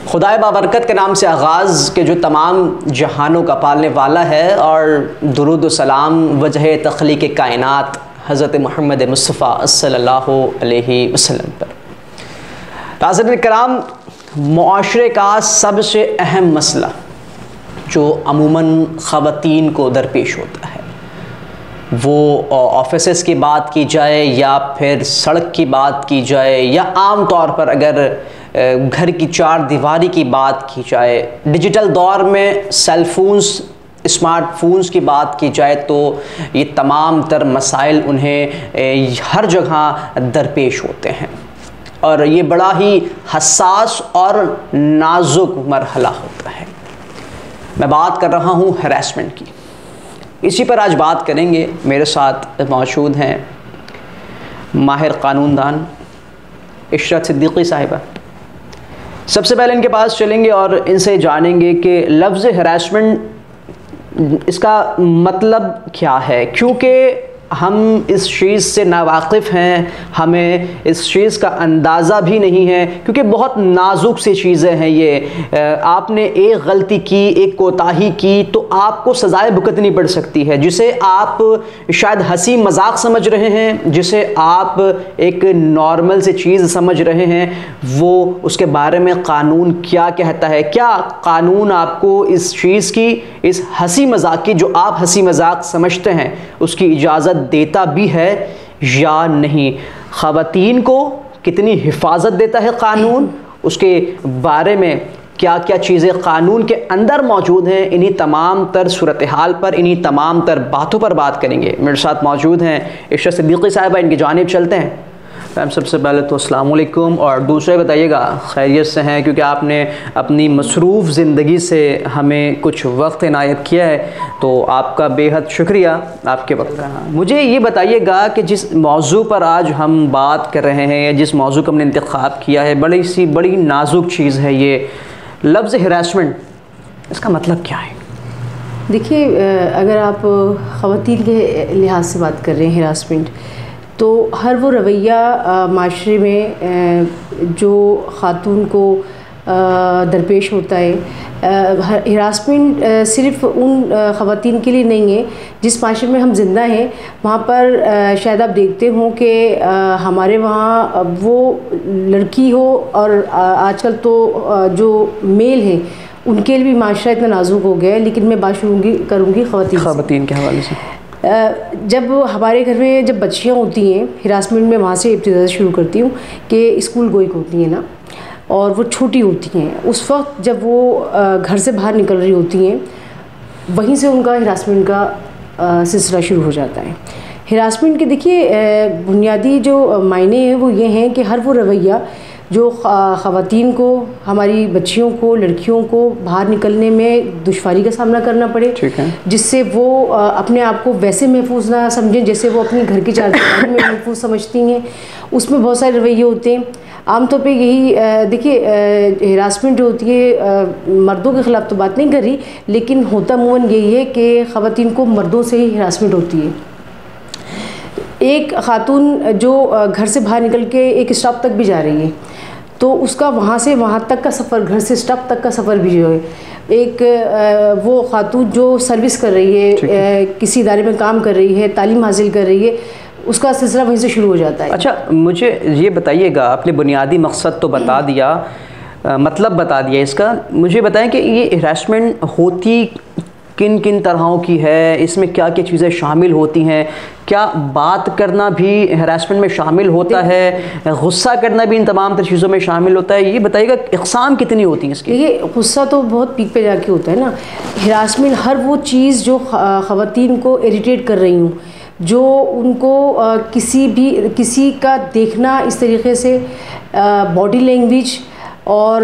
खुदाए बाबरकत के नाम से आगाज़ के जो तमाम जहानों का पालने वाला है, और दुरूद व सलाम वजह तख्लीक़ कायनात हज़रत मोहम्मद मुस्तफ़ा सल्लल्लाहु अलैहि वसल्लम पर। नाज़रीन किराम, मुआशरे का सबसे अहम मसला जो अमूमन ख़वातीन को दरपेश होता है, वो ऑफिसेस की बात की जाए या फिर सड़क की बात की जाए या आम तौर पर अगर घर की चार दीवारी की बात की जाए, डिजिटल दौर में सेलफोन्स, स्मार्टफोन्स की बात की जाए, तो ये तमाम तर मसाइल उन्हें हर जगह दरपेश होते हैं और ये बड़ा ही हसास और नाजुक मरहला होता है। मैं बात कर रहा हूँ हरासमेंट की। इसी पर आज बात करेंगे। मेरे साथ मौजूद हैं माहिर कानूनदान इशरत सिद्दीकी साहिबा। सबसे पहले इनके पास चलेंगे और इनसे जानेंगे कि लफ्ज़ हरासमेंट इसका मतलब क्या है, क्योंकि हम इस चीज़ से नावाकिफ़ हैं, हमें इस चीज़ का अंदाज़ा भी नहीं है, क्योंकि बहुत नाजुक सी चीज़ें हैं ये। आपने एक गलती की, एक कोताही की तो आपको सज़ाएं भुगतनी पड़ सकती है, जिसे आप शायद हंसी मजाक समझ रहे हैं, जिसे आप एक नॉर्मल सी चीज़ समझ रहे हैं, वो उसके बारे में कानून क्या कहता है। क्या कानून आपको इस चीज़ की, इस हंसी मजाक की जो आप हंसी मजाक समझते हैं, उसकी इजाज़त देता भी है या नहीं? ख़वातीन को कितनी हिफाजत देता है कानून, उसके बारे में क्या क्या चीज़ें कानून के अंदर मौजूद हैं, इन्हीं तमाम तर सूरत हाल पर, इन्हीं तमाम तर बातों पर बात करेंगे। मेरे साथ मौजूद हैं इशरत सिद्दीकी साहिबा, इनकी जानिब चलते हैं। मैम, सबसे पहले तो अस्सलाम वालेकुम, और दूसरे बताइएगा खैरियत से हैं, क्योंकि आपने अपनी मसरूफ़ ज़िंदगी से हमें कुछ वक्त इनायत किया है, तो आपका बेहद शुक्रिया आपके वक्त का। मुझे ये बताइएगा कि जिस मौजू पर आज हम बात कर रहे हैं या जिस मौजू का हमने इंतखाब किया है, बड़ी नाजुक चीज़ है ये लफ्ज़ हरासमेंट, इसका मतलब क्या है? देखिए, अगर आप ख़वातीन के लिहाज से बात कर रहे हैं हरासमेंट, तो हर वो रवैया माशरे में जो ख़ातून को दरपेश होता है, हरासमेंट सिर्फ़ उन ख़वातीन के लिए नहीं है जिस माशरे में हम ज़िंदा हैं। वहाँ पर शायद आप देखते हों कि हमारे वहाँ वो लड़की हो और आजकल तो जो मेल हैं उनके लिए भी माशरा इतना नाजुक हो गया है। लेकिन मैं बात करूँगी ख़वातीन के हवाले से। जब हमारे घर में जब बच्चियाँ होती हैं, हिरासमेंट में वहाँ से इब्तिदा शुरू करती हूँ कि स्कूल गोइंग होती हैं ना, और वो छोटी होती हैं, उस वक्त जब वो घर से बाहर निकल रही होती हैं, वहीं से उनका हिरासमेंट का सिलसिला शुरू हो जाता है। हिरासमेंट के देखिए बुनियादी जो मायने हैं वो ये हैं कि हर वो रवैया जो ख़वातीन को, हमारी बच्चियों को, लड़कियों को बाहर निकलने में दुश्वारी का सामना करना पड़े, जिससे वो अपने आप को वैसे महफूज ना समझें जैसे वो अपने घर की चार दीवारी में महफूज समझती हैं। उसमें बहुत सारे रवैये होते हैं। आमतौर पे यही देखिए, हिरासमेंट जो होती है, मर्दों के ख़िलाफ़ तो बात नहीं कर रही, लेकिन होता अमूमन यही है कि ख़वातीन को मर्दों से ही हिरासमेंट होती है। एक ख़ातून जो घर से बाहर निकल के एक स्टॉप तक भी जा रही है, तो उसका वहाँ से वहाँ तक का सफ़र, घर से स्टॉप तक का सफ़र भी जो है, एक वो ख़ातून जो सर्विस कर रही है, किसी इदारे में काम कर रही है, तालीम हासिल कर रही है, उसका सिलसिला वहीं से शुरू हो जाता है। अच्छा, मुझे ये बताइएगा, आपने बुनियादी मकसद तो बता दिया, मतलब बता दिया इसका, मुझे बताएं कि ये हरासमेंट होती किन किन तरहों की है, इसमें क्या क्या चीज़ें शामिल होती हैं? क्या बात करना भी हरासमेंट में शामिल होता है? गुस्सा करना भी इन तमाम तर चीज़ों में शामिल होता है? ये बताइएगा इक़साम कितनी होती हैं इसकी? ये गुस्सा तो बहुत पीक पे जाके होता है ना। हरासमेंट हर वो चीज़ जो ख़वातीन को इरिटेट कर रही हूँ, जो उनको किसी का देखना इस तरीक़े से, बॉडी लैंग्वेज और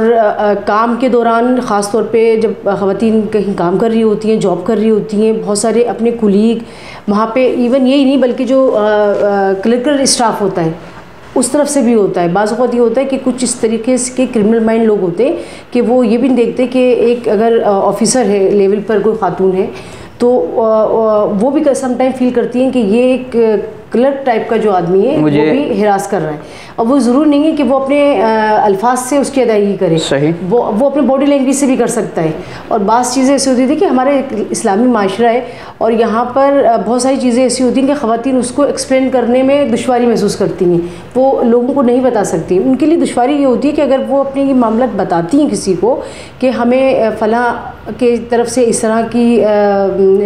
काम के दौरान ख़ास तौर पे जब ख़वातीन कहीं काम कर रही होती हैं, जॉब कर रही होती हैं, बहुत सारे अपने कुलीग वहाँ पे, इवन यही नहीं बल्कि जो क्लरिकल स्टाफ होता है उस तरफ से भी होता है। बाज़ वक़्त ये होता है कि कुछ इस तरीके के क्रिमिनल माइंड लोग होते हैं कि वो ये भी नहीं देखते कि एक अगर ऑफिसर है लेवल पर कोई ख़ातून है, तो वो भी समटाइम फील करती हैं कि ये एक क्लर्क टाइप का जो आदमी है वो भी हिरास कर रहा है, और वो ज़रूर नहीं है कि वो अपने अल्फाज से उसकी अदायगी करे, सही वो अपने बॉडी लैंग्वेज से भी कर सकता है। और बाज़ चीज़ें ऐसी होती थी कि हमारे इस्लामी माशरा है और यहाँ पर बहुत सारी चीज़ें ऐसी होती हैं कि ख़वातीन उसको एक्सप्लेन करने में दुश्वारी महसूस करती हैं, वो लोगों को नहीं बता सकती। उनके लिए दुश्वारी ये होती है कि अगर वो अपने ये मामला बताती हैं किसी को कि हमें फ़लाँ के तरफ से इस तरह की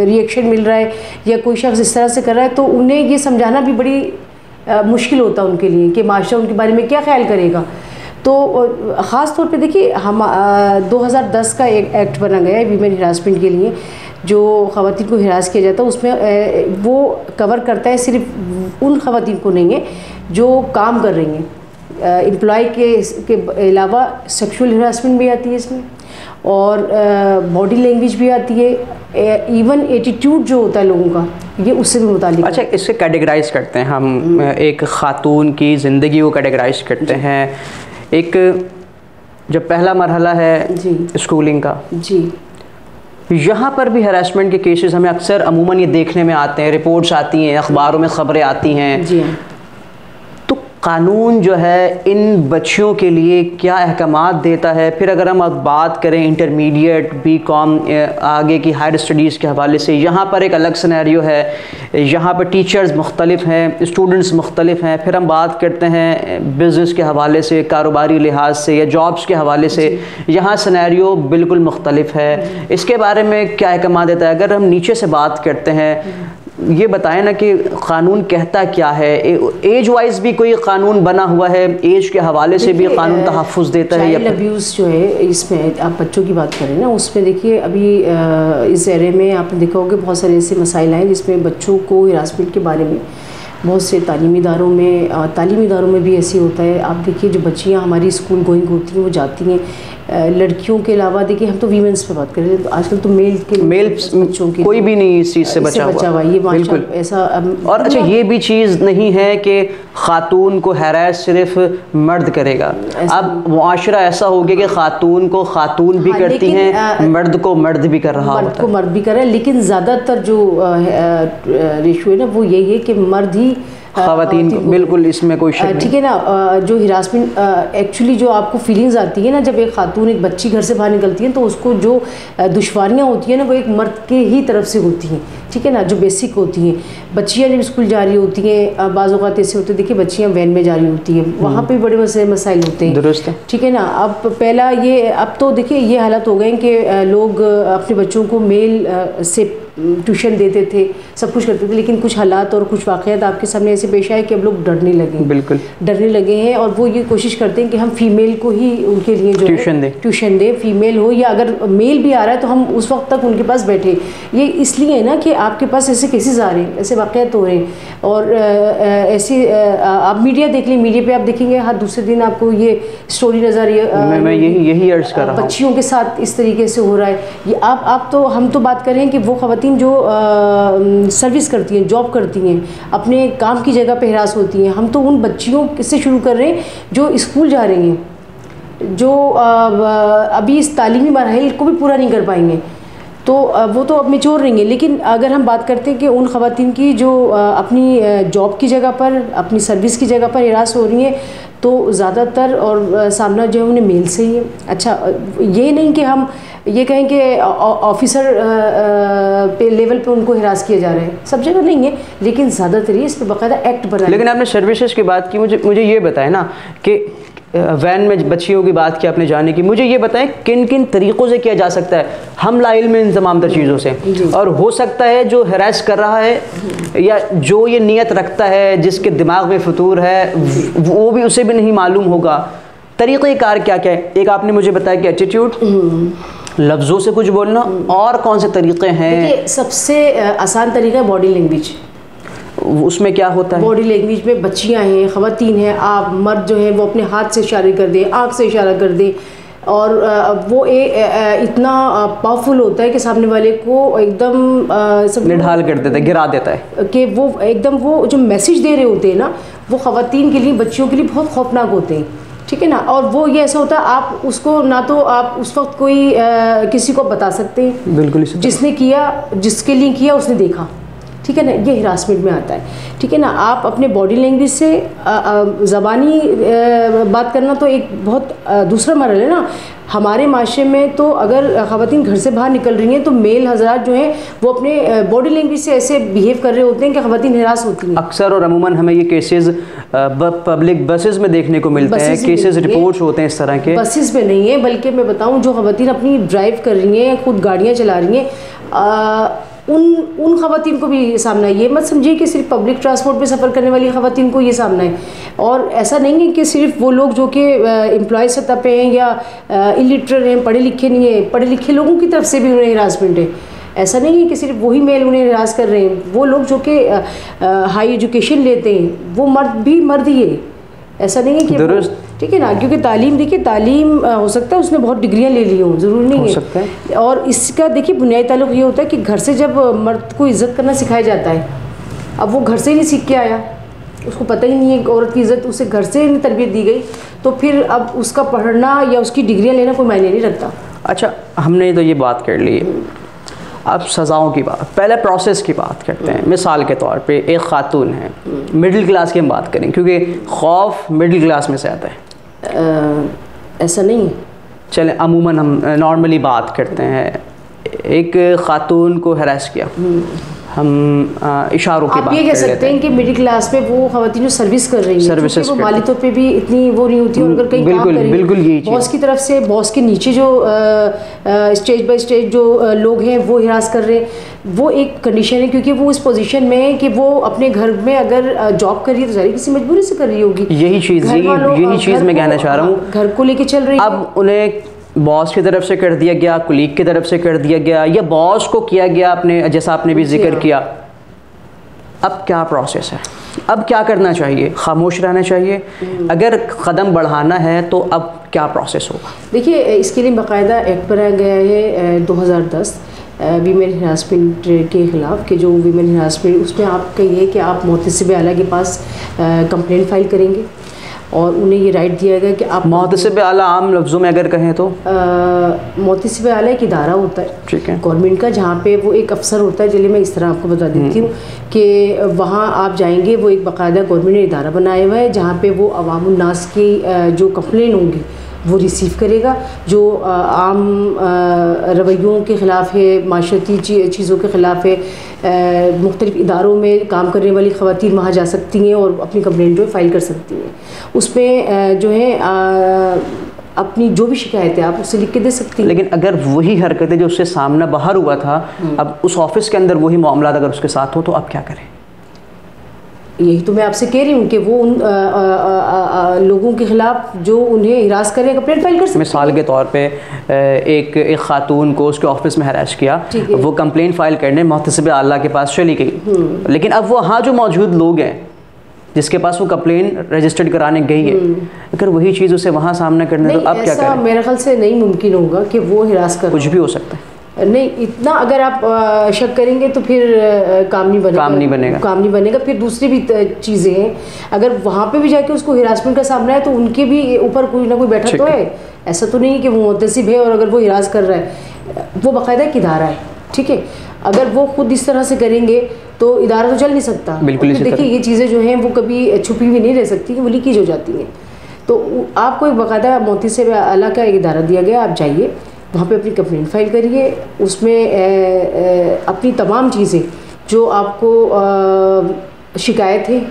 रिएक्शन मिल रहा है या कोई शख्स इस तरह से कर रहा है, तो उन्हें ये समझाना भी बड़ी मुश्किल होता है उनके लिए कि माशरा उनके बारे में क्या ख्याल करेगा। तो ख़ास तौर पे देखिए हम 2010 का एक एक्ट बना गया है वीमेन हिरासमेंट के लिए, जो ख़वातीन को हिरास किया जाता है उसमें वो कवर करता है सिर्फ उन ख़वातीन को नहीं है जो काम कर रही हैं, एम्प्लॉय के अलावा सेक्सुअल हिरासमेंट भी आती है इसमें, और बॉडी लैंग्वेज भी आती है, इवन एटीट्यूड जो होता है लोगों का ये उससे भी मुताल्लिक़। अच्छा, इससे कैटेगराइज करते हैं हम, एक ख़ातून की ज़िंदगी को कैटेगराइज करते हैं। एक जब पहला मरहला है जी स्कूलिंग का जी, यहाँ पर भी हरासमेंट के केसेस हमें अक्सर अमूमन ये देखने में आते हैं, रिपोर्ट्स आती हैं, अखबारों में ख़बरें आती हैं जी। तो कानून जो है इन बच्चियों के लिए क्या अहकामात देता है? फिर अगर हम अब बात करें इंटरमीडिएट, बीकॉम, आगे की हायर स्टडीज़ के हवाले से, यहाँ पर एक अलग सिनेरियो है, यहाँ पर टीचर्स मुख्तलिफ हैं, स्टूडेंट्स मुख्तलिफ हैं। फिर हम बात करते हैं बिज़नेस के हवाले से, कारोबारी लिहाज से या जॉब्स के हवाले से, यहाँ सिनेरियो बिल्कुल मुख्तलिफ है। इसके बारे में क्या अहकामात देता है? अगर हम नीचे से बात करते हैं, ये बताएं ना कि कानून कहता क्या है, एज वाइज भी कोई कानून बना हुआ है, एज के हवाले से भी कानून तहफ़्फ़ुज़ देता है? चाइल्ड अब्यूज़ जो है, इसमें आप बच्चों की बात करें ना, उसमें देखिए अभी इस एरे में आपने देखा होगा बहुत सारे ऐसे मसाइल हैं जिसमें बच्चों को हिरासमेंट के बारे में बहुत से तालीमी इदारों में भी ऐसे होता है। आप देखिए जो बच्चियाँ हमारी स्कूल गोइंग होती हैं वो जाती हैं, लड़कियों के अलावा देखिए हम तो वीमेंस पे बात कर रहे हैं, तो आजकल तो मेल बच्चों की कोई भी नहीं इस चीज़ से बचा हुआ ये बिल्कुल ऐसा। और अच्छा, ये भी चीज़ नहीं है कि खातून को हैरास सिर्फ मर्द करेगा, अब मुआशरा ऐसा हो गया कि खातून को खातून भी करती हैं, मर्द को मर्द भी कर रहा होता है, मर्द को मर्द भी कर रहा है। लेकिन ज़्यादातर जो रेशियो है ना वो यही है कि मर्द ही ख़वातीन को, बिल्कुल इसमें कोई शक नहीं, ठीक है ना। जो हिरासमेंट एक्चुअली जो आपको फीलिंग्स आती है ना जब एक खातून एक बच्ची घर से बाहर निकलती है, तो उसको जो दुश्वारियाँ होती हैं ना वो एक मर्द के ही तरफ से होती हैं, ठीक है ना, जो बेसिक होती हैं। बच्चियाँ जब स्कूल जा रही होती हैं, बाज़ औक़ात ऐसे होते हैं, देखिए बच्चियाँ वैन में जा रही होती हैं, वहाँ पे बड़े मसाइल होते हैं, दुरुस्त है, ठीक है ना। अब पहला ये, अब तो देखिए ये हालत हो गए हैं कि लोग अपने बच्चों को मेल से ट्यूशन देते थे, सब कुछ करते थे, लेकिन कुछ हालात और कुछ वाक़यात आपके सामने ऐसे पेश आए कि अब लोग डरने लगे, बिल्कुल डरने लगे हैं, और वो ये कोशिश करते हैं कि हम फ़ीमेल को ही उनके लिए जो ट्यूशन दें, फ़ीमेल हो या अगर मेल भी आ रहा है तो हम उस वक्त तक उनके पास बैठे। ये इसलिए है ना कि आपके पास ऐसे केसेस आ रहे हैं, ऐसे वाक़यात हो रहे हैं, और ऐसे आप मीडिया देख लें, मीडिया पे आप देखेंगे हर दूसरे दिन आपको ये स्टोरी नज़र आ रही है। मैं यही अर्ज़ कर रहा हूं, बच्चियों के साथ इस तरीके से हो रहा है। ये आप तो हम तो बात करें कि वो ख़वातीन जो सर्विस करती हैं, जॉब करती हैं, अपने काम की जगह पे हिरास होती हैं, हम तो उन बच्चियों से शुरू कर रहे हैं जो स्कूल जा रही हैं, जो अभी इस तालीमी मरहल को भी पूरा नहीं कर पाएंगे, तो वो तो अब मैच्योर नहीं है। लेकिन अगर हम बात करते हैं कि उन ख़वातीन की जो अपनी जॉब की जगह पर, अपनी सर्विस की जगह पर हिरास हो रही हैं, तो ज़्यादातर और सामना जो है उन्हें मेल से ही है। अच्छा, ये नहीं कि हम ये कहें कि ऑफिसर पे लेवल पे उनको हिरास किया जा रहा है, सब जगह नहीं है, लेकिन ज़्यादातर इस पर बाकायदा एक्ट बना है। लेकिन आपने सर्विसेज की बात की, मुझे ये बताएं ना कि वैन में बच्चियों की बात की आपने जाने की, मुझे ये बताएं किन किन तरीक़ों से किया जा सकता है, हम लाइल में इन तमाम तर चीज़ों से, और हो सकता है जो हरास कर रहा है या जो ये नियत रखता है, जिसके दिमाग में फतूर है, वो भी उसे भी नहीं मालूम होगा। तरीक़ेकार क्या क्या है? एक आपने मुझे बताया कि एटीट्यूड, लफ्ज़ों से कुछ बोलना, और कौन से तरीक़े हैं? देखिए सबसे आसान तरीका है बॉडी लैंग्वेज। उसमें क्या होता है? बॉडी लैंग्वेज में बच्चियां हैं, ख़वातीन हैं, आप मर्द जो हैं वो अपने हाथ से इशारे कर दें, आँख से इशारा कर दें, और वो इतना पावरफुल होता है कि सामने वाले को एकदम निढाल कर देता है, गिरा देता है, कि वो एकदम वो जो मैसेज दे रहे होते हैं ना, वो ख़वातीन के लिए, बच्चियों के लिए बहुत खौफनाक होते हैं, ठीक है ना। और वो ये ऐसा होता है, आप उसको ना तो आप उस वक्त कोई किसी को बता सकते हैं, बिल्कुल, जिसने किया, जिसके लिए किया उसने देखा, ठीक है ना, ये हिरासमेंट में आता है। ठीक है ना, आप अपने बॉडी लैंग्वेज से ज़बानी बात करना तो एक बहुत दूसरा मरल है ना। हमारे माशरे में तो अगर ख़वातीन घर से बाहर निकल रही हैं तो मेल हज़रात जो हैं वो अपने बॉडी लैंग्वेज से ऐसे बिहेव कर रहे होते हैं कि ख़वातीन हिरास होती हैं। अक्सर और अमूमन हमें ये केसेस पब्लिक बसेस में देखने को मिलते हैं, केसेस रिपोर्ट्स होते हैं इस तरह के। बसेस में नहीं है, बल्कि मैं बताऊं जो ख़वातीन अपनी ड्राइव कर रही हैं, खुद गाड़ियाँ चला रही हैं, उन ख़वातीन को भी सामना है। ये मत समझिए कि सिर्फ पब्लिक ट्रांसपोर्ट पे सफ़र करने वाली ख़वातीन को ये सामना है। और ऐसा नहीं है कि सिर्फ वो लोग जो कि एम्प्लॉय सतह पे हैं या इलिटरेट हैं, पढ़े लिखे नहीं हैं, पढ़े लिखे लोगों की तरफ से भी उन्हें हिरासमेंट है। ऐसा नहीं है कि सिर्फ वही मेल उन्हें हिरास कर रहे हैं, वो लोग जो कि हाई एजुकेशन लेते हैं वो मर्द ही है। ऐसा नहीं है कि दुरुस्त, ठीक है ना, क्योंकि तालीम, देखिए तालीम हो सकता है उसने बहुत डिग्रियां ले ली हों, ज़रूरी नहीं है। और इसका देखिए बुनियादी ताल्लुक ये होता है कि घर से जब मर्द को इज़्ज़त करना सिखाया जाता है, अब वो घर से ही नहीं सीख के आया, उसको पता ही नहीं है औरत की इज़्ज़त, उसे घर से नहीं तरबियत दी गई, तो फिर अब उसका पढ़ना या उसकी डिग्रियाँ लेना कोई मायने नहीं रखता। अच्छा, हमने तो ये बात कर ली, अब सज़ाओं की बात, पहले प्रोसेस की बात करते हैं। मिसाल के तौर पे एक ख़ातून है, मिडिल क्लास की हम बात करें, क्योंकि खौफ मिडिल क्लास में से आता है। ऐसा नहीं है, चलें अमूमन हम नॉर्मली बात करते हैं। एक ख़ातून को हरास किया, हम इशारों की बात आप ये कह सकते हैं कि मिडिल क्लास में वो ख़वातीन जो सर्विस कर रही हैं, वो माली तौर पे भी इतनी वो नहीं होती, और अगर कहीं काम कर रही हैं बॉस की तरफ से, बॉस के नीचे जो स्टेज बाय स्टेज जो लोग हैं वो हिरास कर रहे हैं, वो एक कंडीशन है, क्योंकि वो उस पोजीशन में है कि वो अपने घर में अगर जॉब कर रही है तो सारी किसी मजबूरी से कर रही होगी। यही चीज़ मैं कहना चाह रहा हूँ, घर को लेके चल रही है। अब उन्हें बॉस की तरफ से कर दिया गया, कुलीग की तरफ से कर दिया गया, या बॉस को किया गया, अपने जैसा आपने भी जिक्र किया। अब क्या प्रोसेस है, अब क्या करना चाहिए? खामोश रहना चाहिए? अगर क़दम बढ़ाना है तो अब क्या प्रोसेस होगा? देखिए, इसके लिए बाकायदा एक्ट बनाया गया है 2010 वीमेन हिरासमेंट के ख़िलाफ़, कि जो वीमेन हिरासमेंट, उसमें आप कहिए कि आप मुहतसिब आला के पास कंप्लेंट फ़ाइल करेंगे, और उन्हें ये राइट दिया गया कि आप मुहतसिब आला आम लफ्ज़ों में अगर कहें तो मुहतसिब आला एक इदारा होता है, ठीक है, गवर्नमेंट का, जहाँ पे वो एक अफसर होता है। चलिए मैं इस तरह आपको बता देती हूँ कि वहाँ आप जाएंगे, वो एक बाकायदा गवर्नमेंट ने इदारा बनाया हुआ है जहाँ पे वो अवामुन नास की जो कंप्लेन होंगी वो रिसीव करेगा, जो आम रवैयों के ख़िलाफ़ है, माशरती चीज़ों के ख़िलाफ़ है। मुख्तलिफ़ इदारों में काम करने वाली ख़वातीन वहाँ जा सकती हैं और अपनी कंप्लेंट जो है फ़ाइल कर सकती हैं। उसमें जो है अपनी जो भी शिकायत है आप उससे लिख के दे सकती हैं। लेकिन अगर वही हरकतें जो उससे सामना बाहर हुआ था, अब उस ऑफिस के अंदर वही मामला अगर उसके साथ हो तो अब क्या करें? यही तो मैं आपसे कह रही हूँ कि वो उन लोगों के ख़िलाफ़ जो उन्हें हिरास करें कंप्लेंट फाइल कर सकते हैं। मिसाल के तौर पे एक ख़ातून को उसके ऑफिस में हरास किया, वो कंप्लेंट फ़ाइल करने मुहतसिब आला के पास चली गई, लेकिन अब वो वहाँ जो मौजूद लोग हैं जिसके पास वो कंप्लेन रजिस्टर्ड कराने गई है, अगर वही चीज़ उसे वहाँ सामना करने तो अब क्या करें? मेरे ख्याल से नहीं मुमकिन होगा कि वो हिरास कर, कुछ भी हो सकता है। नहीं, इतना अगर आप शक करेंगे तो फिर काम नहीं बनेगा। फिर दूसरी भी चीज़ें हैं, अगर वहाँ पे भी जाके उसको हिरासमेंट का सामना है तो उनके भी ऊपर कोई ना कोई बैठा तो है। ऐसा तो नहीं है कि वो मुतसिब है और अगर वो हिरास कर रहा है, वो बाकायदा एक इदारा है, ठीक है। अगर वो खुद इस तरह से करेंगे तो इदारा तो चल नहीं सकता। बिल्कुल। देखिए, ये चीज़ें जो हैं वो कभी छुपी हुई नहीं रह सकती, वो लीकेज हो जाती हैं। तो आपको एक बाकायदा मुहतसिब आला का एक इदारा दिया गया, आप जाइए वहाँ पे अपनी कंप्लेंट फाइल करिए, उसमें अपनी तमाम चीज़ें जो आपको शिकायत है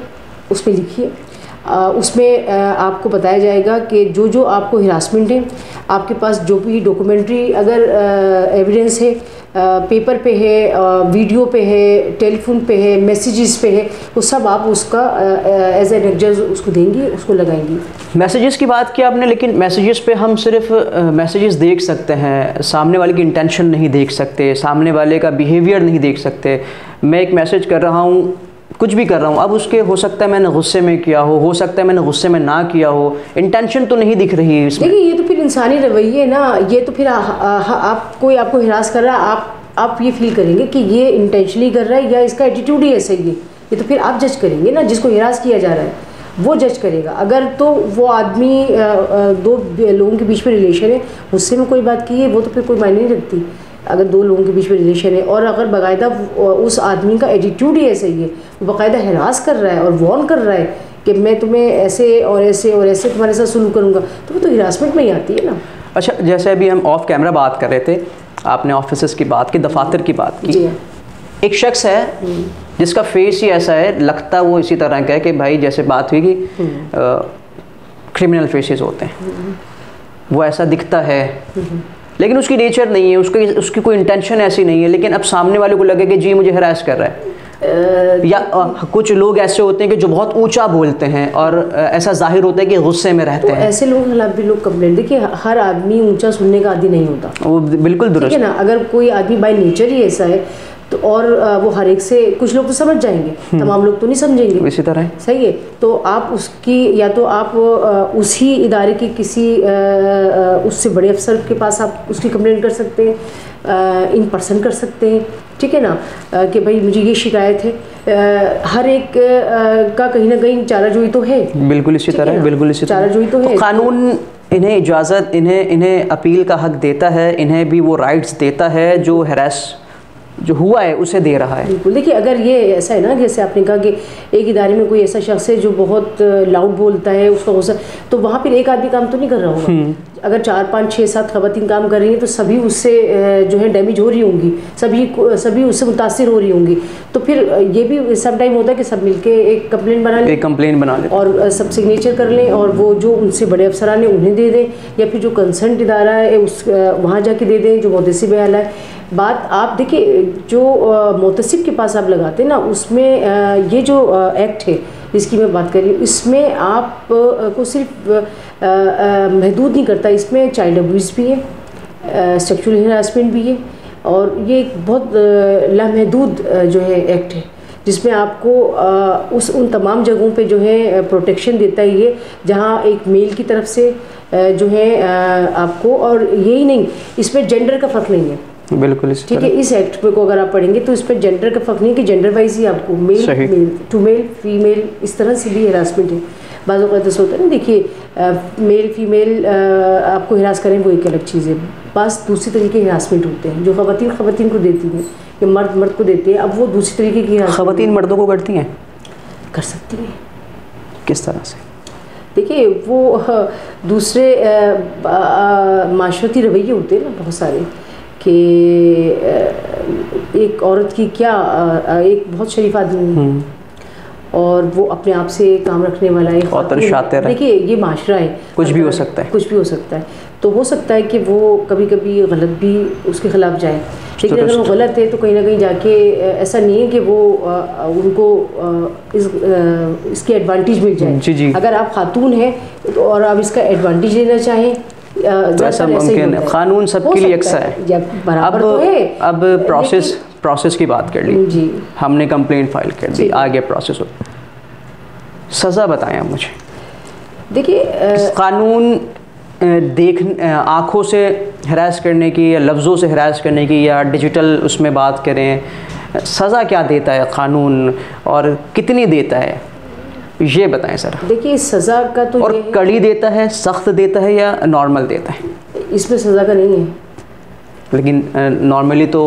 उसमें लिखिए। उसमें आपको बताया जाएगा कि जो आपको हिरासमेंट है, आपके पास जो भी डॉक्यूमेंट्री अगर एविडेंस है, पेपर पे है, वीडियो पे है, टेलीफोन पे है, मैसेजेस पे है, वो सब आप उसका एज एन एग्जर्स उसको देंगी, उसको लगाएंगी। मैसेजेस की बात की आपने, लेकिन मैसेजेस पे हम सिर्फ मैसेजेस देख सकते हैं, सामने वाले की इंटेंशन नहीं देख सकते, सामने वाले का बिहेवियर नहीं देख सकते। मैं एक मैसेज कर रहा हूँ, कुछ भी कर रहा हूँ, अब उसके हो सकता है मैंने गुस्से में किया हो सकता है मैंने गुस्से में ना किया हो, इंटेंशन तो नहीं दिख रही है इसमें। देखिए, ये तो फिर इंसानी रवैये ना, ये तो फिर आपको हिरास कर रहा है, आप ये फील करेंगे कि ये इंटेंशनली कर रहा है या इसका एटीट्यूड ही ऐसा ही है। ये तो फिर आप जज करेंगे ना, जिसको हिरास किया जा रहा है वो जज करेगा। अगर तो वो आदमी दो लोगों के बीच में रिलेशन है, गुस्से में कोई बात की है, वो तो फिर कोई मायने नहीं रखती। अगर दो लोगों के बीच में रिलेशन है और अगर बाकायदा उस आदमी का एटीट्यूड ही ऐसा ही है, वो बाकायदा हरास कर रहा है और वॉर्न कर रहा है कि मैं तुम्हें ऐसे और ऐसे और ऐसे तुम्हारे साथ सुलूक करूँगा, तो वो तो हिरासमेंट में ही आती है ना। अच्छा, जैसे अभी हम ऑफ कैमरा बात कर रहे थे, आपने ऑफिस की बात की, दफातर की बात की, एक शख्स है जिसका फेस ही ऐसा है, लगता वो इसी तरह का है कि भाई जैसे बात हुई कि क्रिमिनल फेसेस होते हैं, वो ऐसा दिखता है लेकिन उसकी नेचर नहीं है, उसकी कोई इंटेंशन ऐसी नहीं है, लेकिन अब सामने वाले को लगे कि जी मुझे हरास कर रहा है। या कुछ लोग ऐसे होते हैं कि जो बहुत ऊंचा बोलते हैं और ऐसा जाहिर होता है कि गुस्से में रहते हैं। ऐसे लोगों के खिलाफ भी लोग कंप्लेंट, देखिए हर आदमी ऊंचा सुनने का आदी नहीं होता, वो बिल्कुल दुरुस्त है ना। अगर कोई आदमी बाय नेचर ही ऐसा है तो और वो हर एक से, कुछ लोग तो समझ जाएंगे, तमाम लोग तो नहीं समझेंगे, इसी तरह सही है। तो आप उसकी, या तो आप उसी इदारे की किसी उससे बड़े अफसर के पास आप उसकी कंप्लेंट कर सकते हैं, इन पर्सन कर सकते हैं, ठीक है ना, कि भाई मुझे ये शिकायत है। हर एक का कहीं ना कहीं चाराजोई तो है, बिल्कुल इसी तरह, बिल्कुल इसी तरह चाराजोई तो है। कानून इन्हें इजाज़त, इन्हें अपील का हक देता है, इन्हें भी वो राइट्स देता है जो हरास जो हुआ है उसे दे रहा है। बिल्कुल, देखिए अगर ये ऐसा है ना, जैसे आपने कहा कि एक इदारे में कोई ऐसा शख्स है जो बहुत लाउड बोलता है, उसका गुस्सा, तो वहाँ पर एक आदमी काम तो नहीं कर रहा होगा। अगर 4 5 6 7 खवातीन काम कर रही हैं तो सभी उससे जो है डैमेज हो रही होंगी, सभी उससे मुतासिर हो रही होंगी। तो फिर ये भी सब टाइम होता है कि सब मिलके एक कंप्लेंट बना लें और सब सिग्नेचर कर लें और वो जो उनसे बड़े अफसरान हैं उन्हें दे दें, या फिर जो कंसर्न इदारा है उस वहाँ जाके दे दें जो मुहतसिब आला है। बात आप देखिए, जो मुहतसिब के पास आप लगाते हैं ना, उसमें ये जो एक्ट है जिसकी मैं बात कर रही हूँ, इसमें आप को सिर्फ महदूद नहीं करता, इसमें चाइल्ड अब्यूज़ भी है, सेक्सुअल हरासमेंट भी है, और ये एक बहुत लामहदूद जो है एक्ट है जिसमें आपको उन तमाम जगहों पे जो है प्रोटेक्शन देता है ये, जहाँ एक मेल की तरफ से जो है आपको, और यही नहीं, इसमें जेंडर का फ़र्क नहीं है, बिल्कुल ठीक है। इस एक्ट पे को अगर आप पढ़ेंगे तो इस पर जेंडर का फ़र्क नहीं है कि जेंडर वाइज ही आपको मेल टू मेल फीमेल इस तरह से भी हरासमेंट है। बाज़ औक़ात ऐसा होता है ना, देखिए मेल फीमेल आपको हरास करें वो एक अलग चीज़ है, बस दूसरी तरीके के हरासमेंट होते हैं जो ख़वातीन को देती हैं या मर्द को देते हैं। अब वो दूसरी तरीके की ख़वातीन मर्दों को करती हैं, कर सकती हैं, किस तरह से? देखिए वो दूसरे माशरती रवैये होते हैं ना बहुत सारे, कि एक औरत की क्या, एक बहुत शरीफ आदमी और वो अपने आप से काम रखने वाला है, देखिए ये माशरा है, कुछ भी हो सकता है, कुछ भी हो सकता है। तो हो सकता है कि वो कभी कभी गलत भी उसके ख़िलाफ़ जाए, लेकिन अगर वो गलत है तो कहीं ना कहीं जाके ऐसा नहीं है कि वो उनको इसकी एडवांटेज मिल जाए। जी। अगर आप खातून हैं तो और आप इसका एडवांटेज लेना चाहें तो ऐसा मुमकिन है, कानून सबके लिए यकसा है। अब प्रोसेस की बात कर ली जी, हमने कंप्लेंट फाइल कर दी, आगे प्रोसेस हो, सज़ा बताएं आप मुझे। देखिए कानून आँखों से हरास करने की या लफ्ज़ों से हरास करने की या डिजिटल उसमें बात करें, सज़ा क्या देता है कानून और कितनी देता है, ये बताएं सर। देखिए सज़ा का तो, और कड़ी देता है, सख्त देता है या नॉर्मल देता है? इसमें सज़ा का नहीं है, लेकिन नॉर्मली तो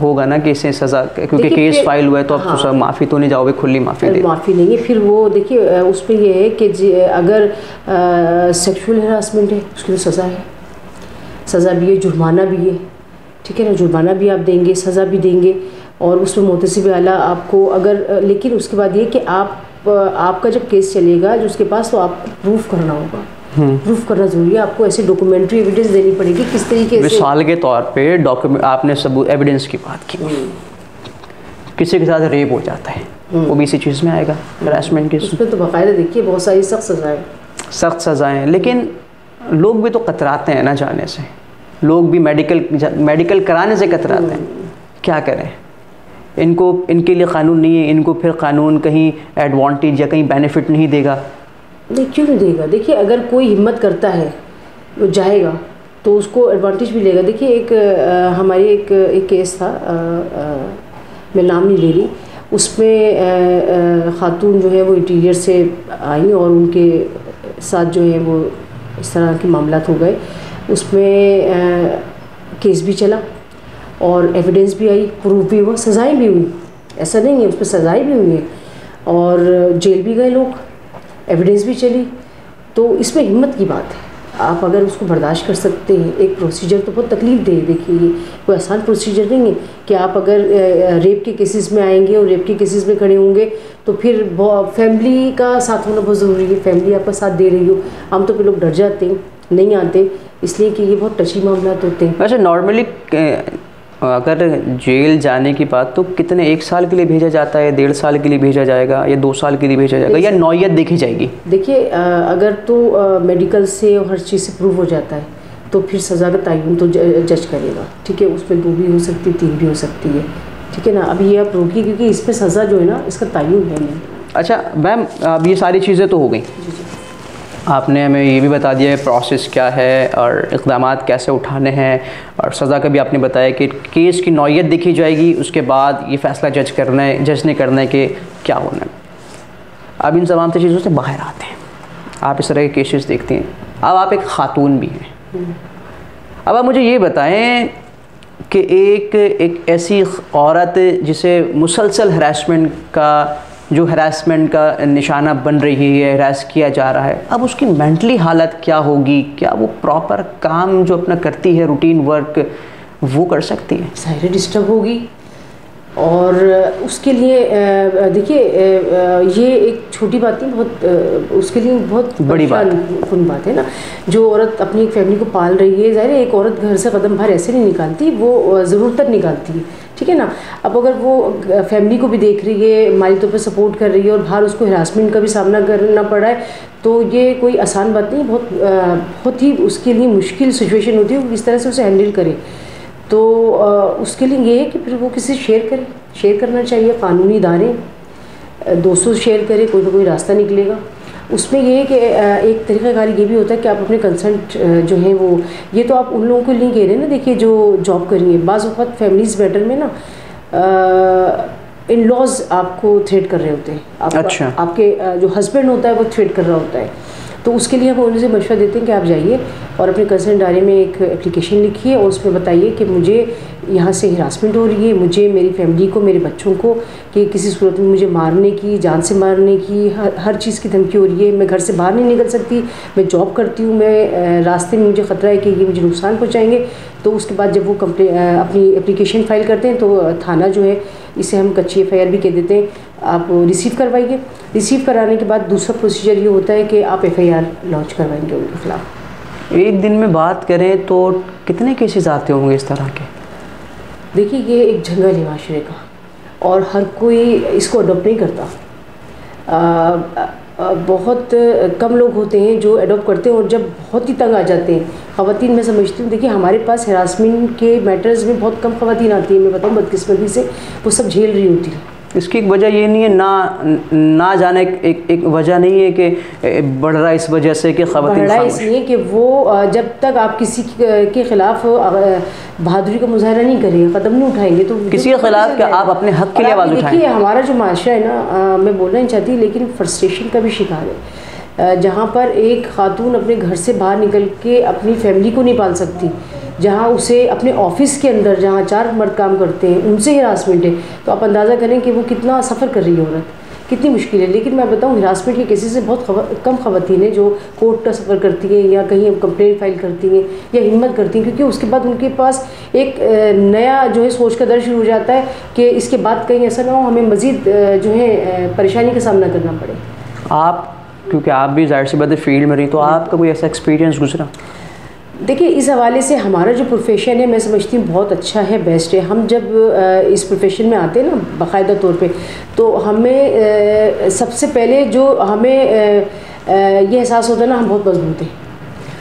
होगा ना कि इसे सज़ा, क्योंकि केस फाइल हुआ है तो अब तो माफ़ी तो नहीं जाओगे, खुली माफ़ी नहीं है। फिर वो देखिए उस पर यह है कि अगर सेक्सुअल हरासमेंट है उसकी तो सज़ा है, सज़ा भी है, जुर्माना भी है, ठीक है ना, जुर्माना भी आप देंगे, सज़ा भी देंगे, और उसमें मुहतसिब आला आपको अगर, लेकिन उसके बाद ये कि आपका जब केस चलेगा जो उसके पास, तो आपको प्रूफ करना होगा, प्रूफ करना ज़रूरी है, आपको ऐसे डॉक्यूमेंट्री एविडेंस देनी पड़ेगी किस तरीके से। मिसाल के तौर पे डॉक्यूमेंट, आपने सबूत एविडेंस की बात की, किसी के साथ रेप हो जाता है, वो भी इसी चीज़ में आएगा, हरासमेंट की। उसमें तो बाकायदा देखिए बहुत सारी सख्त सज़ाएँ, लेकिन लोग भी तो कतराते हैं ना जाने से, लोग भी मेडिकल कराने से कतराते हैं, क्या करें? इनके लिए कानून नहीं है, इनको फिर कानून कहीं एडवांटेज या कहीं बेनिफिट नहीं देगा? नहीं, क्यों नहीं देगा? देखिए अगर कोई हिम्मत करता है वो जाएगा तो उसको एडवांटेज भी लेगा। देखिए एक हमारी एक केस था, मैं नाम नहीं ले रही, उसमें ख़ातून जो है वो इंटीरियर से आई और उनके साथ जो है वो इस तरह के मामलात हो गए, उसमें केस भी चला और एविडेंस भी आई, प्रूफ भी हुआ, सज़ाएँ भी हुई, ऐसा नहीं है, उस पर सज़ाएँ भी हुई हैं और जेल भी गए लोग, एविडेंस भी चली। तो इसमें हिम्मत की बात है, आप अगर उसको बर्दाश्त कर सकते हैं। एक प्रोसीजर तो बहुत तकलीफ दे, देखिए ये कोई आसान प्रोसीजर नहीं है कि आप अगर रेप के केसेस में आएंगे और रेप के केसेस में खड़े होंगे तो फिर फैमिली का साथ होना बहुत ज़रूरी है, फैमिली आपका साथ दे रही हो। आमतौर पे लोग डर जाते हैं, नहीं आते, इसलिए कि ये बहुत टची मामला होते हैं। वैसे नॉर्मली अगर जेल जाने की बात तो कितने, 1 साल के लिए भेजा जाता है, 1.5 साल के लिए भेजा जाएगा या 2 साल के लिए भेजा जाएगा या नौयत देखी जाएगी? देखिए अगर तो मेडिकल से और हर चीज़ से प्रूव हो जाता है तो फिर सज़ा का तयन तो जज करेगा, ठीक है। उसमें 2 भी हो सकती है, 3 भी हो सकती है, ठीक है ना। अभी ये आप रोकिए क्योंकि इस पर सज़ा जो है ना इसका तयन है नहीं। अच्छा मैम, अब ये सारी चीज़ें तो हो गई, आपने हमें ये भी बता दिया है प्रोसेस क्या है और इक़दामात कैसे उठाने हैं, और सज़ा का भी आपने बताया कि केस की नौयत देखी जाएगी, उसके बाद ये फ़ैसला जज ने करना है कि क्या होना है। अब इन तमाम चीज़ों से बाहर आते हैं, आप इस तरह के केसेस देखते हैं, अब आप एक ख़ातून भी हैं। अब आप मुझे ये बताएं कि एक ऐसी औरत जिसे मुसलसल हरासमेंट का निशाना बन रही है, हरास किया जा रहा है, अब उसकी मेंटली हालत क्या होगी? क्या वो प्रॉपर काम जो अपना करती है, रूटीन वर्क, वो कर सकती है? ज़ाहिर डिस्टर्ब होगी और उसके लिए देखिए ये एक छोटी बात नहीं, बहुत उसके लिए बहुत बड़ी बात है ना। जो औरत अपनी फैमिली को पाल रही है, ज़ाहिर है एक औरत घर से कदम बाहर ऐसे नहीं निकालती, वो ज़रूरत तक निकालती है, ठीक है ना। अब अगर वो फैमिली को भी देख रही है, माली तौर पर सपोर्ट कर रही है और बाहर उसको हरासमेंट का भी सामना करना पड़ रहा है, तो ये कोई आसान बात नहीं, बहुत ही उसके लिए मुश्किल सिचुएशन होती है, वो किस तरह से उसे हैंडल करे। तो उसके लिए ये है कि फिर वो किसी शेयर करना चाहिए, कानूनी इदारे, दोस्तों से शेयर करें, कोई ना कोई रास्ता निकलेगा। उसमें ये है कि एक तरीक़ाकार ये भी होता है कि आप अपने कंसर्ट जो हैं वो, ये तो आप उन लोगों को नहीं कह रहे हैं ना, देखिए जो जॉब कर रही है, बाज़ वक़्त फैमिलीज़ मैटर में ना इन लॉज आपको थ्रेट कर रहे होते हैं, अच्छा। आपके जो हस्बैंड होता है वो थ्रेट कर रहा होता है, तो उसके लिए हम उनसे मशवरा देते हैं कि आप जाइए और अपने कंसर्न डायरी में एक एप्लीकेशन लिखिए और उसमें बताइए कि मुझे यहाँ से हिरासमेंट हो रही है, मुझे, मेरी फैमिली को, मेरे बच्चों को, कि किसी सूरत में मुझे मारने की, जान से मारने की, हर चीज़ की धमकी हो रही है, मैं घर से बाहर नहीं निकल सकती, मैं जॉब करती हूँ, मैं रास्ते में मुझे ख़तरा है कि ये मुझे नुकसान पहुँचाएंगे। तो उसके बाद जब वो अपनी एप्लीकेशन फ़ाइल करते हैं तो थाना जो है, इसे हम कच्ची FIR भी कह देते हैं, आप रिसीव करवाइए। रिसीव कराने के बाद दूसरा प्रोसीजर ये होता है कि आप FIR लॉन्च करवाएंगे उनके ख़िलाफ़। एक दिन में बात करें तो कितने केसेस आते होंगे इस तरह के? देखिए ये एक जंगल है माशरे का और हर कोई इसको अडॉप्ट नहीं करता। बहुत कम लोग होते हैं जो अडॉप्ट करते हैं और जब बहुत ही तंग आ जाते हैं ख़वातीन, मैं समझती हूँ, देखिए हमारे पास हरासमेंट के मैटर्स में बहुत कम ख़वातीन आती हैं, मैं बताऊँ बदकिस्मती से वो सब झेल रही होती है। इसकी एक वजह ये नहीं है, ना जाने एक वजह नहीं है कि बढ़ रहा है इस वजह से कि ख़वातीन बढ़ रहा है इसलिए कि वो जब तक आप किसी के ख़िलाफ़ बहादुरी का मुजाहरा नहीं करेंगे, कदम नहीं उठाएंगे, तो किसी के ख़िलाफ़ कि आप अपने हक़ के लिए आवाज़ उठाएं। देखिए हमारा जो माशरा है ना, मैं बोलना नहीं चाहती लेकिन फ्रस्ट्रेशन का भी शिकार है, जहाँ पर एक खातून अपने घर से बाहर निकल के अपनी फैमिली को नहीं पाल सकती, जहाँ उसे अपने ऑफिस के अंदर जहाँ 4 मर्द काम करते हैं उनसे हिरासमेंट है, तो आप अंदाज़ा करें कि वो कितना सफ़र कर रही है औरत, कितनी मुश्किल है। लेकिन मैं बताऊँ हिरासमेंट के केसेस से बहुत कम ख़वातीन हैं जो कोर्ट का सफ़र करती हैं या कहीं कंप्लेंट फाइल करती हैं या हिम्मत करती हैं, क्योंकि उसके बाद उनके पास एक नया जो है सोच का दर शुरू हो जाता है कि इसके बाद कहीं ऐसा ना हो हमें मज़ीद जो है परेशानी का सामना करना पड़े। आप, क्योंकि आप भी ज़ाहिर सी बात है फील्ड में रही, तो आपका कोई ऐसा एक्सपीरियंस गुजरा? देखिए इस हवाले से हमारा जो प्रोफेशन है मैं समझती हूँ बहुत अच्छा है, बेस्ट है। हम जब इस प्रोफेशन में आते हैं ना बाकायदा तौर पे, तो हमें सबसे पहले जो हमें ये एहसास होता है ना, हम बहुत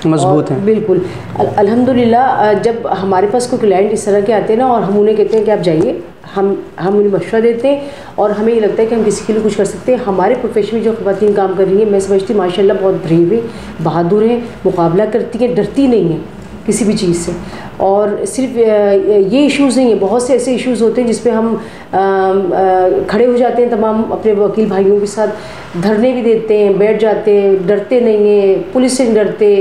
मजबूत हैं। बिल्कुल अल्हम्दुलिल्लाह। जब हमारे पास कोई क्लाइंट इस तरह के आते हैं ना और हम उन्हें कहते हैं कि आप जाइए, हम उन्हें मशवरा देते हैं और हमें ये लगता है कि हम किसी के लिए कुछ कर सकते हैं। हमारे प्रोफेशन में जो ख़वातीन काम कर रही हैं, मैं समझती हूँ माशाल्लाह बहुत ब्रेव है, बहादुर हैं, मुकाबला करती हैं, डरती नहीं हैं किसी भी चीज़ से। और सिर्फ ये इश्यूज़ नहीं है, बहुत से ऐसे इश्यूज़ होते हैं जिस पे हम खड़े हो जाते हैं तमाम अपने वकील भाइयों के साथ, धरने भी देते हैं, बैठ जाते हैं, डरते नहीं हैं, पुलिस से नहीं डरते,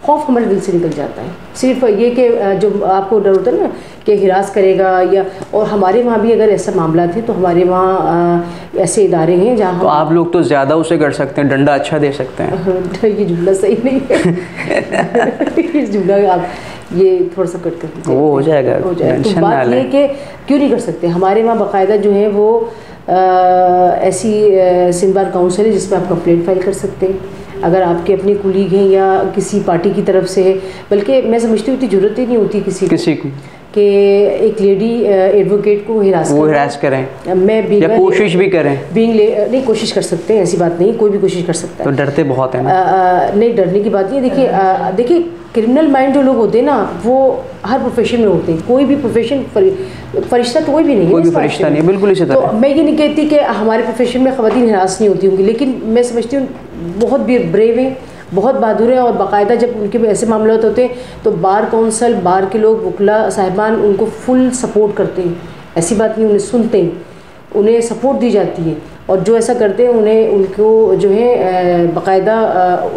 खौफ हमारे दिल से निकल जाता है। सिर्फ ये कि जो आपको डर होता है ना कि हिरास करेगा या, और हमारे वहाँ भी अगर ऐसा मामला थे तो हमारे वहाँ ऐसे इदारे हैं जहाँ तो आप लोग तो ज़्यादा उसे कर सकते हैं, डंडा अच्छा दे सकते हैं। ये जुमला सही नहीं है। ये जुमला आप ये थोड़ा सा कट कर वो हो जाएगा, हो जाएगा। तो बात ये कि क्यों नहीं कर सकते, हमारे वहाँ बाकायदा जो है वो ऐसी सिंध बार काउंसिल है जिसमें आप कंप्लेंट फाइल कर सकते हैं अगर आपके अपने कुलीग हैं या किसी पार्टी की तरफ से है। बल्कि मैं समझती हूँ इतनी ज़रूरत ही नहीं होती किसी को कि एक लेडी एडवोकेट को हिरास करें, मैं या कोशिश भी करें, नहीं कोशिश कर सकते हैं, ऐसी बात नहीं, कोई भी कोशिश कर सकता है। तो डरते बहुत हैं ना? नहीं, डरने की बात नहीं है। देखिए क्रिमिनल माइंड जो लोग होते हैं ना वो हर प्रोफेशन में होते हैं, कोई भी प्रोफेशन फरिश्ता तो कोई भी नहीं है, कोई भी फरिश्ता नहीं, बिल्कुल इसी तरह। तो मैं ये नहीं कहती कि हमारे प्रोफेशन में ख़वातीन हिरास नहीं होती होंगी, लेकिन मैं समझती हूँ बहुत ब्रेव हैं, बहुत बहादुर है, और बाकायदा जब उनके ऐसे मामले होते हैं तो बार काउंसिल, बार के लोग, वकला साहिबान उनको फुल सपोर्ट करते हैं। ऐसी बात नहीं, उन्हें सुनते हैं, उन्हें सपोर्ट दी जाती है, और जो ऐसा करते हैं उन्हें उनको जो है बाकायदा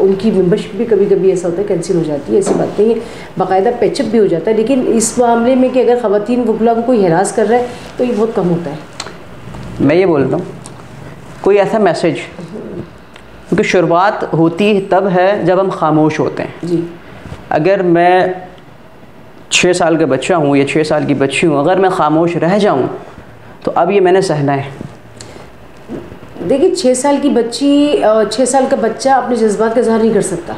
उनकी मेंबरशिप भी कभी कभी ऐसा होता है कैंसिल हो जाती है। ऐसी बात नहीं है, बाकायदा पैचअप भी हो जाता है। लेकिन इस मामले में कि अगर ख़वातीन वकला को कोई हिरास कर रहा है तो ये बहुत कम होता है। मैं ये बोलता हूँ कोई ऐसा मैसेज, क्योंकि शुरुआत होती तब है जब हम खामोश होते हैं जी। अगर मैं 6 साल का बच्चा हूँ या 6 साल की बच्ची हूँ, अगर मैं खामोश रह जाऊँ तो अब ये मैंने सहना है। देखिए 6 साल की बच्ची, 6 साल का बच्चा अपने जज्बात का इज़हार नहीं कर सकता।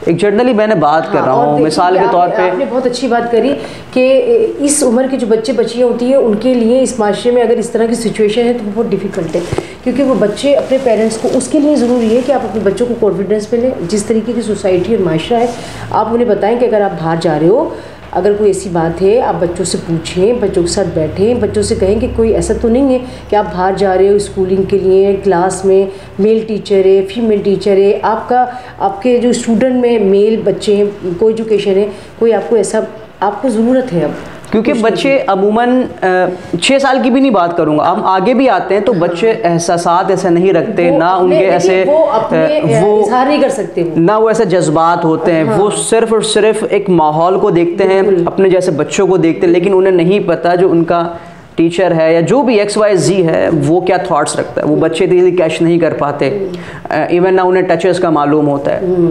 एक जनरली मैंने बात कर रहा हूँ, मिसाल के तौर पे आपने बहुत अच्छी बात करी कि इस उम्र के जो बच्चे बच्चियाँ होती हैं उनके लिए इस माशरे में अगर इस तरह की सिचुएशन है तो बहुत डिफ़िकल्ट है, क्योंकि वो बच्चे अपने पेरेंट्स को, उसके लिए ज़रूरी है कि आप अपने बच्चों को कॉन्फिडेंस में लें। जिस तरीके की सोसाइटी और माशरा है, आप उन्हें बताएं कि अगर आप बाहर जा रहे हो, अगर कोई ऐसी बात है आप बच्चों से पूछें, बच्चों के साथ बैठें, बच्चों से कहें कि कोई ऐसा तो नहीं है कि आप बाहर जा रहे हो स्कूलिंग के लिए, क्लास में मेल टीचर है, फीमेल टीचर है, आपके जो स्टूडेंट में मेल बच्चे हैं, को एजुकेशन है, कोई आपको ऐसा, आपको ज़रूरत है अब, क्योंकि बच्चे अमूमन 6 साल की भी नहीं बात करूंगा, हम आगे भी आते हैं तो बच्चे एहसासात ऐसे नहीं रखते, ना उनके ऐसे वो इज़हार नहीं कर सकते, ना वो ऐसे जज्बात होते हैं। हाँ। वो सिर्फ और सिर्फ एक माहौल को देखते हैं, अपने जैसे बच्चों को देखते हैं, लेकिन उन्हें नहीं पता जो उनका टीचर है या जो भी XYZ है वो क्या थॉट्स रखता है। वो बच्चे इजीली कैच नहीं कर पाते, इवन ना उन्हें टचेस का मालूम होता है।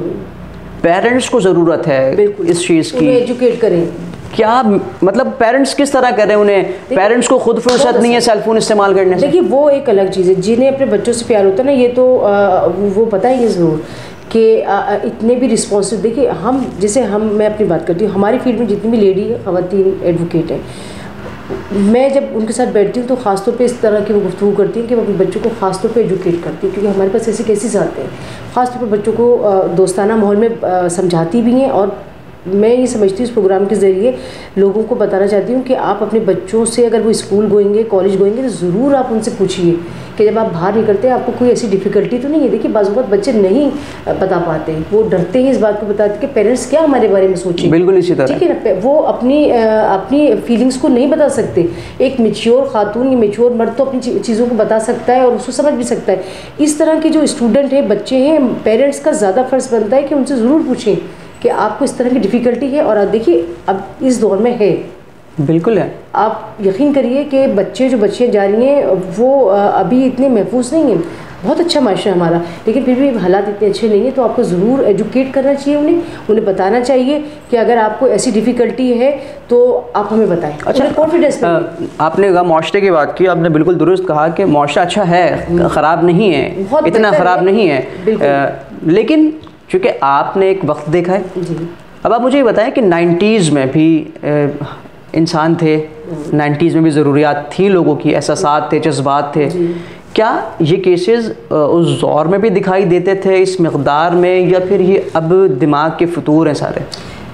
पेरेंट्स को ज़रूरत है इस चीज़ की, एजुकेट करें। क्या मतलब पेरेंट्स किस तरह कर रहे हैं, उन्हें पेरेंट्स को खुद फुर्सत नहीं है सेलफोन इस्तेमाल करने से। देखिए वो एक अलग चीज़ है, जिन्हें अपने बच्चों से प्यार होता है ना, ये तो वो पता ही है ज़रूर कि इतने भी रिस्पॉन्सिव। देखिए हम जैसे मैं अपनी बात करती हूँ, हमारी फील्ड में जितनी भी लेडी ख़वातीन एडवोकेट हैं, मैं जब उनके साथ बैठती हूँ तो ख़ासतौर पे इस तरह की वो गुफ्तगू करती हैं कि वो अपने बच्चों को ख़ासतौर पे एजुकेट करती हैं, क्योंकि हमारे पास ऐसे केसेस आते हैं। ख़ासतौर पे बच्चों को दोस्ताना माहौल में समझाती भी हैं, और मैं ये समझती हूँ इस प्रोग्राम के ज़रिए लोगों को बताना चाहती हूँ कि आप अपने बच्चों से, अगर वो स्कूल गोएंगे, कॉलेज गोएंगे, तो ज़रूर आप उनसे पूछिए कि जब आप बाहर निकलते हैं आपको कोई ऐसी डिफ़िकल्टी तो नहीं है। देखिए बाज़ वक़्त बच्चे नहीं बता पाते, वो डरते हैं इस बात को बताते कि पेरेंट्स क्या हमारे बारे में सोचेंगे। बिल्कुल इसी तरह, ठीक है ना, वो अपनी फीलिंग्स को नहीं बता सकते। एक मैच्योर खातून या मैच्योर मर्द तो अपनी चीज़ों को बता सकता है और उसको समझ भी सकता है। इस तरह के जो स्टूडेंट हैं, बच्चे हैं, पेरेंट्स का ज़्यादा फ़र्ज़ बनता है कि उनसे ज़रूर पूछें कि आपको इस तरह की डिफ़िकल्टी है। और देखिए अब इस दौर में है, बिल्कुल है, आप यकीन करिए कि बच्चियाँ जा रही हैं वो अभी इतने महफूज नहीं हैं। बहुत अच्छा माशरा है हमारा, लेकिन फिर भी हालात इतने अच्छे नहीं हैं। तो आपको ज़रूर एजुकेट करना चाहिए, उन्हें बताना चाहिए कि अगर आपको ऐसी डिफ़िकल्टी है तो आप हमें बताएं। अच्छा, कॉन्फिडेंस आपने कहा माशरे की बात की, आपने बिल्कुल दुरुस्त कहा कि माशरा अच्छा है, ख़राब नहीं है, इतना ख़राब नहीं है। लेकिन चूँकि आपने एक वक्त देखा है जी। अब आप मुझे ये बताएं कि 90s में भी इंसान थे, 90s में भी ज़रूरियात थी लोगों की, एहसासात थे, जज्बात थे। क्या ये केसेस उस दौर में भी दिखाई देते थे इस मकदार में, या फिर ये अब दिमाग के फतूर हैं सारे?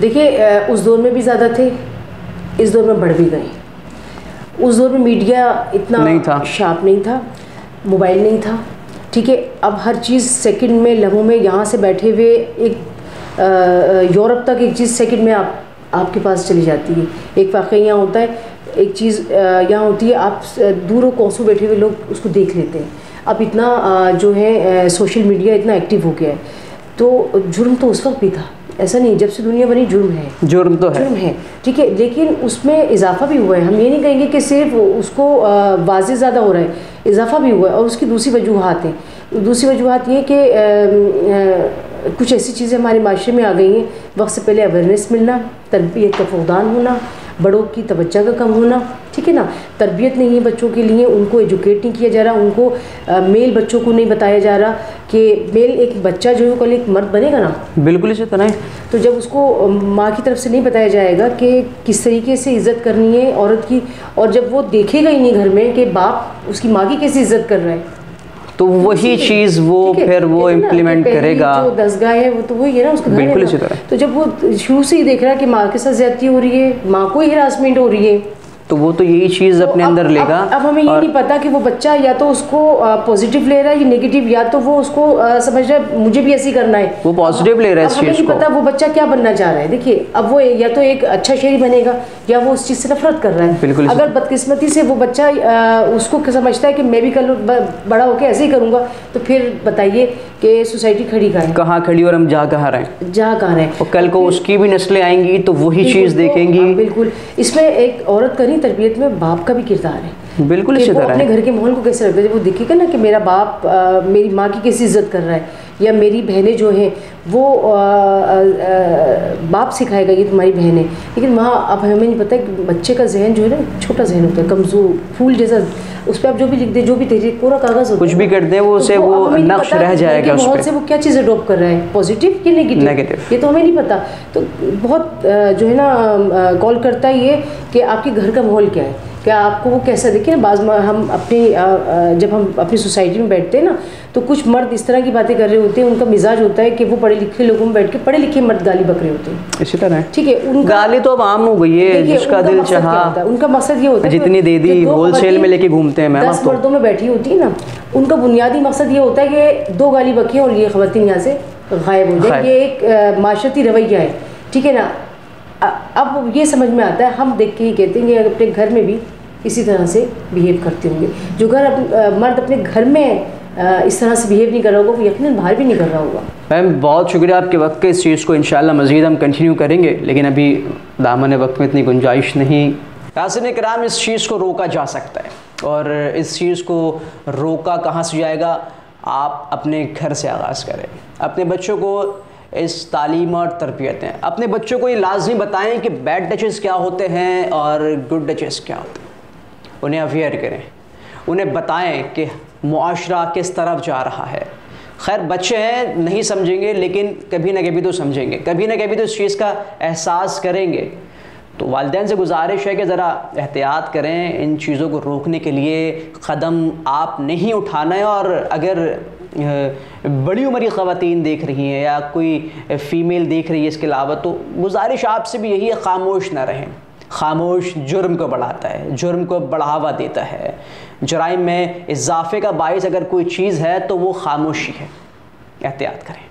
देखिए उस दौर में भी ज़्यादा थे, इस दौर में बढ़ भी गए। उस दौर में मीडिया इतना नहीं था, शार्प नहीं था, मोबाइल नहीं था, ठीक है। अब हर चीज़ सेकंड में, लम्हों में, यहाँ से बैठे हुए एक यूरोप तक एक चीज़ सेकंड में आपके पास चली जाती है। एक वाक़या यहाँ होता है, एक चीज़ यहाँ होती है, आप दूरों कोसों बैठे हुए लोग उसको देख लेते हैं। अब इतना जो है सोशल मीडिया इतना एक्टिव हो गया है, तो जुर्म तो उस वक्त भी था, ऐसा नहीं, जब से दुनिया बनी जुर्म है, जुर्म तो है, जुर्म है, ठीक है, लेकिन उसमें इजाफा भी हुआ है। हम ये नहीं कहेंगे कि सिर्फ उसको वाज़े ज़्यादा हो रहा है, इजाफा भी हुआ है। और उसकी दूसरी वजूहात हैं। दूसरी वजूहात ये कि कुछ ऐसी चीज़ें हमारे माशरे में आ गई हैं, वक्त से पहले अवेयरनेस मिलना, तरबियत का फुकदान होना, बड़ों की तवज्जो का कम होना, ठीक है ना, तरबियत नहीं है बच्चों के लिए, उनको एजुकेट नहीं किया जा रहा, उनको मेल बच्चों को नहीं बताया जा रहा कि मेल एक बच्चा जो है कल एक मर्द बनेगा ना, बिल्कुल इसी तरह है। तो जब उसको माँ की तरफ से नहीं बताया जाएगा कि किस तरीके से इज़्ज़त करनी है औरत की, और जब वो देखेगा ही नहीं घर में कि बाप उसकी माँ की कैसी इज़्ज़त कर रहा है, तो वही चीज़ वो फिर वो इम्प्लीमेंट करेगा। जो दसगाह है वो तो वही है ना, उसका घर बिल्कुल है इसी ना। तरह। तो जब वो शुरू से ही देख रहा है कि माँ के साथ ज्यादती हो रही है, माँ को ही हिरासमेंट हो रही है, तो वो तो यही चीज़ अपने अंदर लेगा। अब हमें ये नहीं पता कि वो बच्चा या तो उसको पॉजिटिव ले रहा है या नेगेटिव, या तो वो उसको समझ रहा है मुझे भी ऐसी करना है, वो पॉजिटिव ले रहा है इस हमें चीज़ नहीं को। पता वो बच्चा क्या बनना चाह रहा है। देखिए अब वो या तो एक अच्छा शहरी बनेगा या वो उस चीज़ से नफरत कर रहा है। बिल्कुल। अगर बदकिस्मती से वो बच्चा उसको समझता है कि मैं भी कल बड़ा होकर ऐसे ही करूँगा, तो फिर बताइए कि सोसाइटी खड़ी कहाँ खड़ी और हम जा कहाँ रहे हैं, जा कहाँ रहे हैं। और कल को उसकी भी नस्लें आएंगी तो वही चीज़ देखेंगी। बिल्कुल, इसमें एक औरत का नहीं, तरबियत में बाप का भी किरदार है। बिल्कुल इसी तरह अपने घर के माहौल को कैसे रखता है, जब वो देखेगा ना कि मेरा बाप मेरी माँ की कैसी इज्जत कर रहा है, या मेरी बहनें जो हैं वो बाप सिखाएगा ये तुम्हारी बहन है। लेकिन माँ, अब हमें नहीं पता कि बच्चे का जहन जो है ना छोटा जहन होता है, कमज़ोर फूल जैसा, उस पर आप जो भी लिख दे, जो भी तेरी कोरा कागज़ होता है, कुछ भी कर दे वो उसे वो नक्श रह जाएगा उस पे। से वो क्या चीज़ अडॉप्ट कर रहा है, पॉजिटिव या नेगेटिव, ये तो हमें नहीं पता। तो बहुत जो है ना कॉल करता है ये कि आपके घर का माहौल क्या है, क्या आपको वो कैसा। देखिए ना, हम अपने जब हम अपनी सोसाइटी में बैठते हैं ना, तो कुछ मर्द इस तरह की बातें कर रहे होते हैं, उनका मिजाज होता है कि वो पढ़े लिखे लोगों में बैठ के पढ़े लिखे मर्द गाली बक रहे होते हैं। इसी तरह ठीक है, उनका गाली तो अब आम हो गई है, जिसका दिल चाहा, उनका मकसद ये होता है जितनी दे दी होलसेल में लेके घूमते हैं। 10 मर्दों में बैठी होती है ना, उनका बुनियादी मकसद ये होता है कि 2 गाली बकें और ये ख़वातीन यहाँ से गायब हो जाए। ये एक माशरती रवैया है, ठीक है ना। अब ये समझ में आता है, हम देख के ही कहते हैं कि अपने घर में भी इसी तरह से बिहेव करते होंगे। जो मर्द अपने घर में इस तरह से बिहेव नहीं कर रहा होगा, वो यकीनन बाहर भी नहीं कर रहा होगा। मैम बहुत शुक्रिया आपके वक्त के, इस चीज़ को इंशाल्लाह मज़ीद हम कंटिन्यू करेंगे, लेकिन अभी दामन वक्त में इतनी गुंजाइश नहीं। नाज़रीन किराम, इस चीज़ को रोका जा सकता है, और इस चीज़ को रोका कहाँ से जाएगा? आप अपने घर से आगाज़ करें। अपने बच्चों को इस तालीम और तरबियत दें। अपने बच्चों को ये लाजमी बताएं कि बैड टचेस क्या होते हैं और गुड टचेस क्या होते हैं। उन्हें अवेयर करें, उन्हें बताएं कि मुआशरा किस तरफ जा रहा है। खैर बच्चे हैं, नहीं समझेंगे, लेकिन कभी ना कभी तो समझेंगे, कभी ना कभी तो इस चीज़ का एहसास करेंगे। तो वालिदैन से गुजारिश है कि ज़रा एहतियात करें, इन चीज़ों को रोकने के लिए क़दम आप नहीं उठाना है। और अगर बड़ी उम्र ख़वातीन देख रही हैं या कोई फ़ीमेल देख रही है इसके अलावा, तो गुजारिश आपसे भी यही है, ख़ामोश ना रहें। खामोश जुर्म को बढ़ाता है, जुर्म को बढ़ावा देता है। जराइम में इजाफे का बाइस अगर कोई चीज़ है तो वो खामोशी है। एहतियात करें।